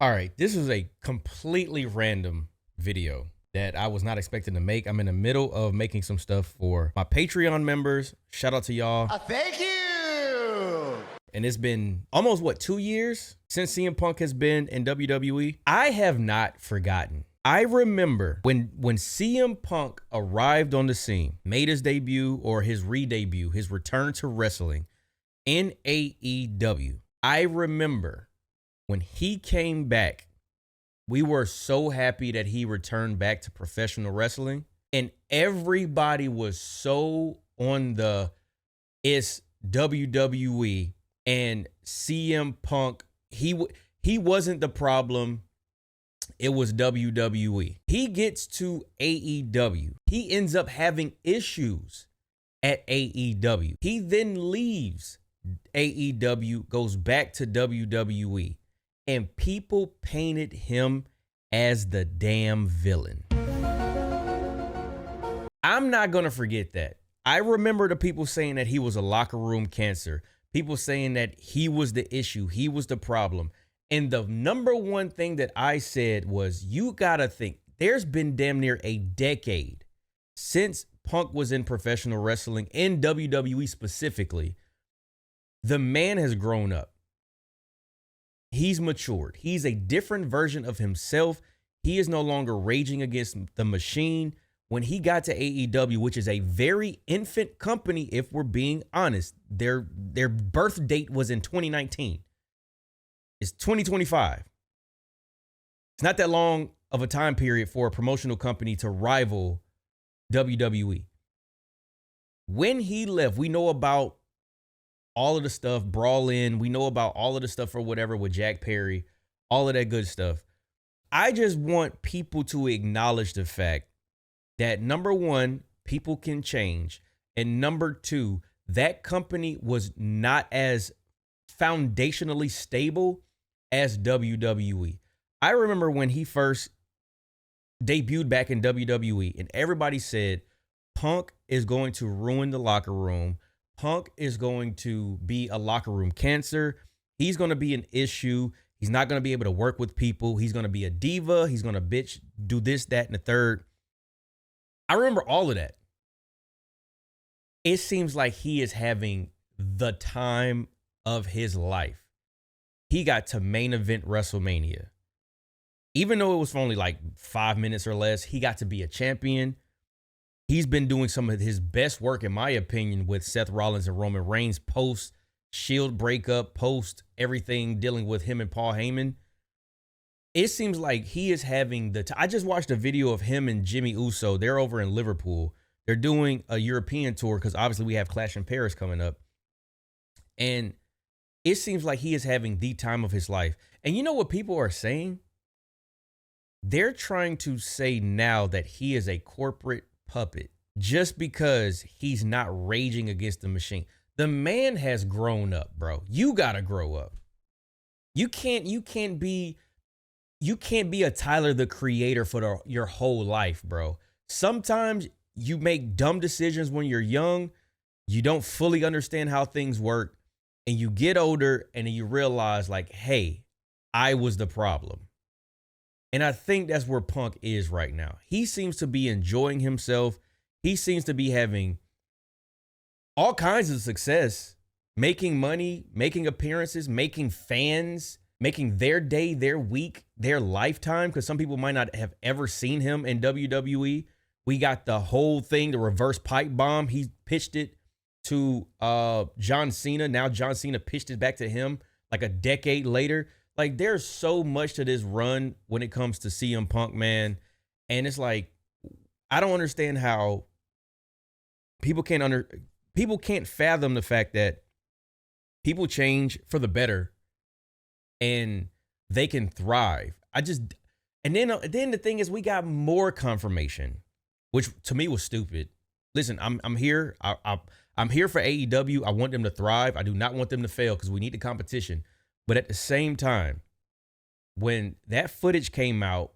All right, this is a completely random video that I was not expecting to make. I'm in the middle of making some stuff for my Patreon members. Shout out to y'all. Thank you. And it's been almost, what, 2 years since CM Punk has been in WWE? I have not forgotten. I remember when CM Punk arrived on the scene, made his debut or his re-debut, his return to wrestling in AEW. I remember when he came back, we were so happy that he returned back to professional wrestling. And everybody was so on the it's WWE and CM Punk. He wasn't the problem. It was WWE. He gets to AEW. He ends up having issues at AEW. He then leaves AEW, goes back to WWE. And people painted him as the damn villain. I'm not going to forget that. I remember the people saying that he was a locker room cancer. People saying that he was the issue. He was the problem. And the number one thing that I said was, you got to think, there's been damn near a decade since Punk was in professional wrestling, in WWE specifically. The man has grown up. He's matured. He's a different version of himself. He is no longer raging against the machine. When he got to AEW, which is a very infant company, if we're being honest, their birth date was in 2019. It's 2025. It's not that long of a time period for a promotional company to rival WWE. When he left, we know about all of the stuff, Brawl In. We know about all of the stuff or whatever with Jack Perry, all of that good stuff. I just want people to acknowledge the fact that, number one, people can change. And number two, that company was not as foundationally stable as WWE. I remember when he first debuted back in WWE and everybody said, Punk is going to ruin the locker room. Punk is going to be a locker room cancer. He's going to be an issue. He's not going to be able to work with people. He's going to be a diva. He's going to bitch, do this, that, and the third. I remember all of that. It seems like he is having the time of his life. He got to main event WrestleMania. Even though it was for only like 5 minutes or less, he got to be a champion. He's been doing some of his best work, in my opinion, with Seth Rollins and Roman Reigns post Shield breakup, post everything dealing with him and Paul Heyman. It seems like he is having I just watched a video of him and Jimmy Uso. They're over in Liverpool. They're doing a European tour because obviously we have Clash in Paris coming up. And it seems like he is having the time of his life. And you know what people are saying? They're trying to say now that he is a corporate puppet just because he's not raging against the machine. The man has grown up, bro. You gotta grow up. You can't be a Tyler the Creator for your whole life, bro. Sometimes you make dumb decisions when you're young. You don't fully understand how things work, and you get older and then you realize, like, hey, I was the problem. And I think that's where Punk is right now. He seems to be enjoying himself. He seems to be having all kinds of success, making money, making appearances, making fans, making their day, their week, their lifetime, because some people might not have ever seen him in WWE. We got the whole thing, the reverse pipe bomb. He pitched it to John Cena. Now John Cena pitched it back to him like a decade later. Like, there's so much to this run when it comes to CM Punk, man. And it's like, I don't understand how people can't fathom the fact that people change for the better and they can thrive. And then the thing is, we got more confirmation, which to me was stupid. Listen, I'm here. I'm here for AEW. I want them to thrive. I do not want them to fail because we need the competition. But at the same time, when that footage came out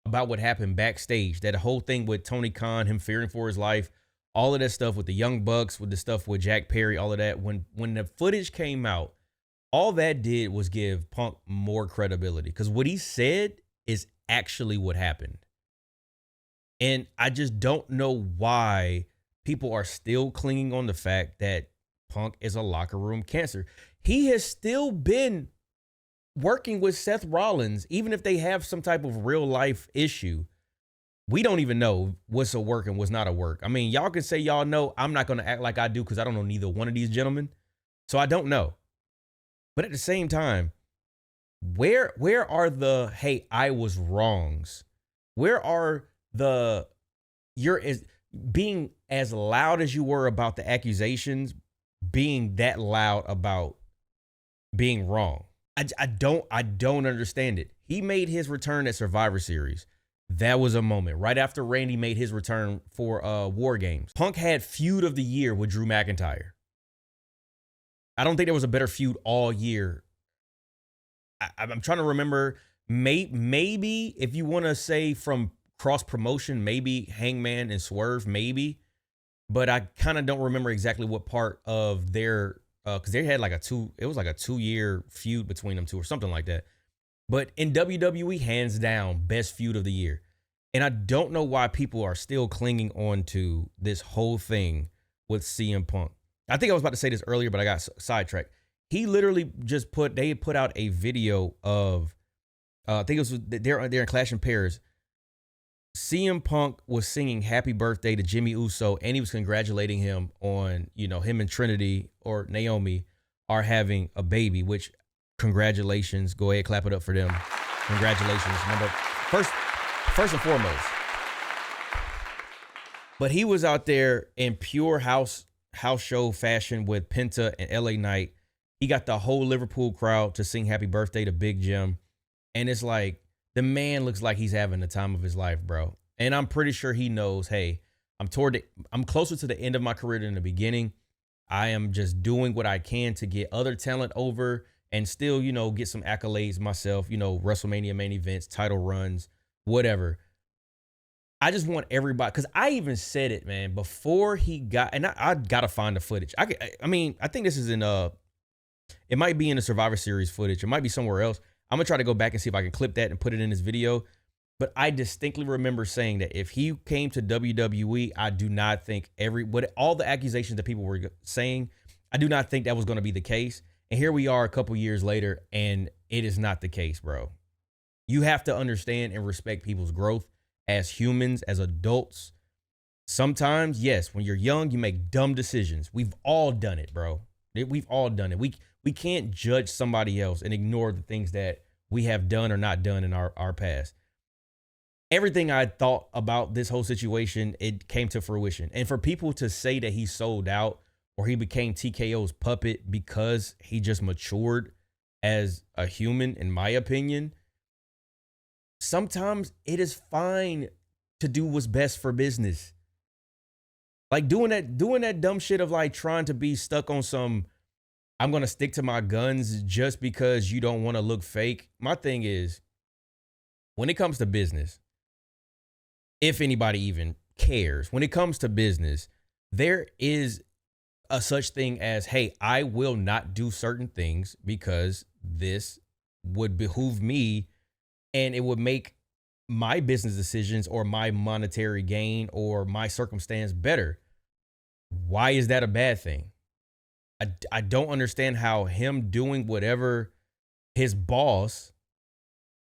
about what happened backstage, that whole thing with Tony Khan, him fearing for his life, all of that stuff with the Young Bucks, with the stuff with Jack Perry, all of that, when the footage came out, all that did was give Punk more credibility because what he said is actually what happened. And I just don't know why people are still clinging on the fact that Punk is a locker room cancer. He has still been working with Seth Rollins, even if they have some type of real life issue. We don't even know what's a work and what's not a work. I mean, y'all can say y'all know. I'm not going to act like I do because I don't know neither one of these gentlemen. So I don't know. But at the same time, where are the, hey, I was wrongs? Where are the, you're as being as loud as you were about the accusations, being that loud about being wrong? I don't understand it. He made his return at Survivor Series. That was a moment right after Randy made his return for War Games. Punk had feud of the year with Drew McIntyre. I don't think there was a better feud all year. I'm trying to remember. Maybe if you want to say from cross promotion, maybe Hangman and Swerve, maybe. But I kind of don't remember exactly what part of their because they had like a 2-year feud between them two or something like that. But in WWE, hands down, best feud of the year. And I don't know why people are still clinging on to this whole thing with CM Punk. I think I was about to say this earlier, but I got sidetracked. He literally just put out a video of, I think it was, they're in Clash in Paris. CM Punk was singing Happy Birthday to Jimmy Uso, and he was congratulating him on, him and Trinity or Naomi are having a baby, which congratulations. Go ahead, clap it up for them. Congratulations. Number first and foremost. But he was out there in pure house show fashion with Penta and LA Knight. He got the whole Liverpool crowd to sing Happy Birthday to Big Jim. And it's like, the man looks like he's having the time of his life, bro. And I'm pretty sure he knows, hey, I'm closer to the end of my career than the beginning. I am just doing what I can to get other talent over and still, get some accolades myself, WrestleMania main events, title runs, whatever. I just want everybody, because I even said it, man, before he got, and I got to find the footage. I think this is it might be in the Survivor Series footage. It might be somewhere else. I'm going to try to go back and see if I can clip that and put it in this video. But I distinctly remember saying that if he came to WWE, I do not think all the accusations that people were saying, I do not think that was going to be the case. And here we are a couple years later, and it is not the case, bro. You have to understand and respect people's growth as humans, as adults. Sometimes, yes, when you're young, you make dumb decisions. We've all done it, bro. We've all done it. We can't judge somebody else and ignore the things that we have done or not done in our past. Everything I thought about this whole situation, it came to fruition. And for people to say that he sold out or he became TKO's puppet because he just matured as a human, in my opinion, sometimes it is fine to do what's best for business. Like doing that dumb shit of like trying to be stuck on some, I'm going to stick to my guns just because you don't want to look fake. My thing is, when it comes to business, if anybody even cares, when it comes to business, there is a such thing as, hey, I will not do certain things because this would behoove me and it would make my business decisions or my monetary gain or my circumstance better. Why is that a bad thing? I don't understand how him doing whatever his boss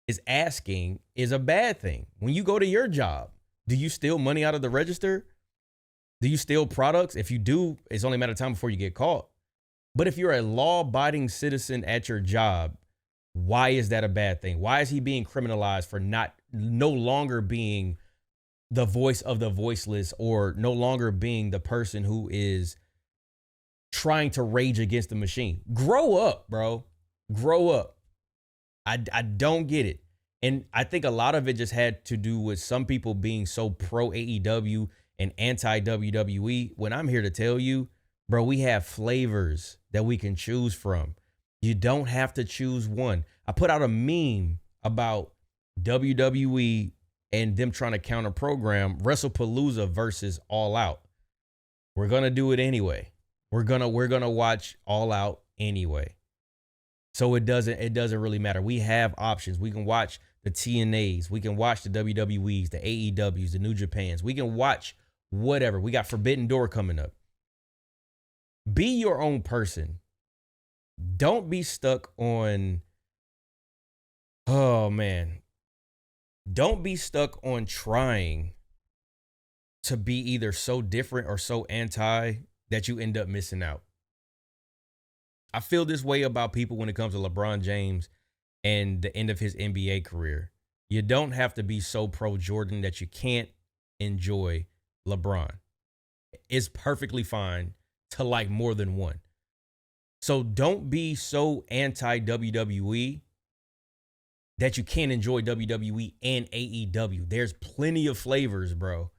is asking is a bad thing. When you go to your job, do you steal money out of the register? Do you steal products? If you do, it's only a matter of time before you get caught. But if you're a law-abiding citizen at your job, why is that a bad thing? Why is he being criminalized for no longer being the voice of the voiceless or no longer being the person who is trying to rage against the machine? Grow up, bro. Grow up. I don't get it. And I think a lot of it just had to do with some people being so pro AEW and anti WWE. When I'm here to tell you, bro, we have flavors that we can choose from. You don't have to choose one. I put out a meme about WWE and them trying to counter program WrestlePalooza versus All Out. We're going to do it anyway. We're going to watch All Out anyway. So it doesn't really matter. We have options. We can watch the TNAs. We can watch the WWEs, the AEWs, the New Japans. We can watch whatever. We got Forbidden Door coming up. Be your own person. Don't be stuck on, oh man. Don't be stuck on trying to be either so different or so anti that you end up missing out. I feel this way about people when it comes to LeBron James and the end of his NBA career. You don't have to be so pro Jordan that you can't enjoy LeBron. It's perfectly fine to like more than one. So don't be so anti WWE that you can't enjoy WWE and AEW. There's plenty of flavors, bro.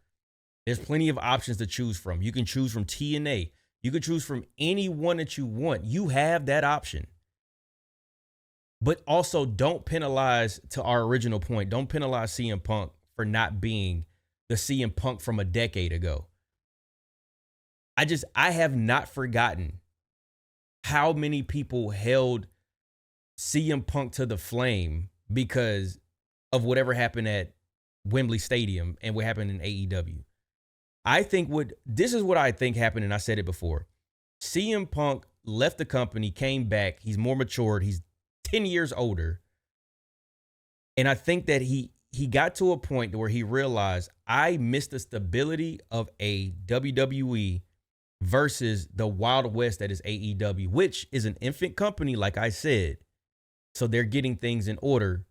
There's plenty of options to choose from. You can choose from TNA. You can choose from any one that you want. You have that option. But also don't penalize, to our original point, don't penalize CM Punk for not being the CM Punk from a decade ago. I have not forgotten how many people held CM Punk to the flame because of whatever happened at Wembley Stadium and what happened in AEW. This is what I think happened, and I said it before. CM Punk left the company, came back. He's more matured. He's 10 years older. And I think that he got to a point where he realized, I missed the stability of a WWE versus the Wild West that is AEW, which is an infant company, like I said. So they're getting things in order.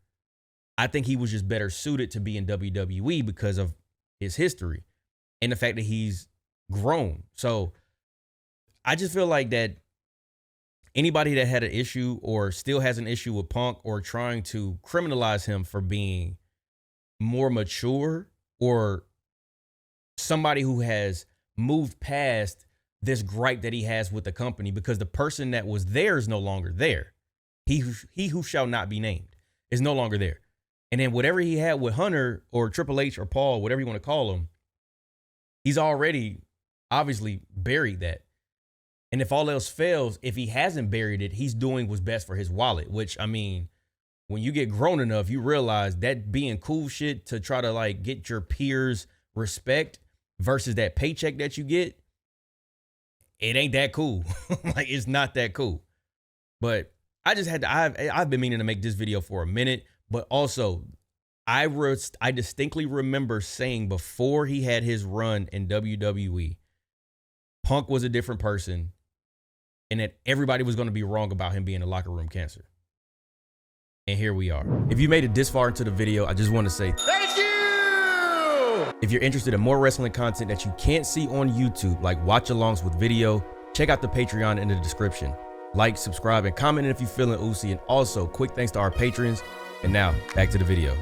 I think he was just better suited to be in WWE because of his history and the fact that he's grown. So I just feel like that anybody that had an issue or still has an issue with Punk or trying to criminalize him for being more mature or somebody who has moved past this gripe that he has with the company, because the person that was there is no longer there. He who shall not be named is no longer there. And then whatever he had with Hunter or Triple H or Paul, whatever you want to call him, he's already obviously buried that. And if all else fails, if he hasn't buried it, he's doing what's best for his wallet, which, I mean, when you get grown enough, you realize that being cool shit to try to like get your peers respect versus that paycheck that you get, it ain't that cool. Like, it's not that cool. But I just had to, I've been meaning to make this video for a minute, but also I distinctly remember saying before he had his run in WWE, Punk was a different person and that everybody was going to be wrong about him being a locker room cancer. And here we are. If you made it this far into the video, I just want to say Thank you! if you're interested in more wrestling content that you can't see on YouTube, like watch-alongs with video, check out the Patreon in the description. Like, subscribe, and comment if you're feeling oozy. And also, quick thanks to our patrons. And now, back to the video.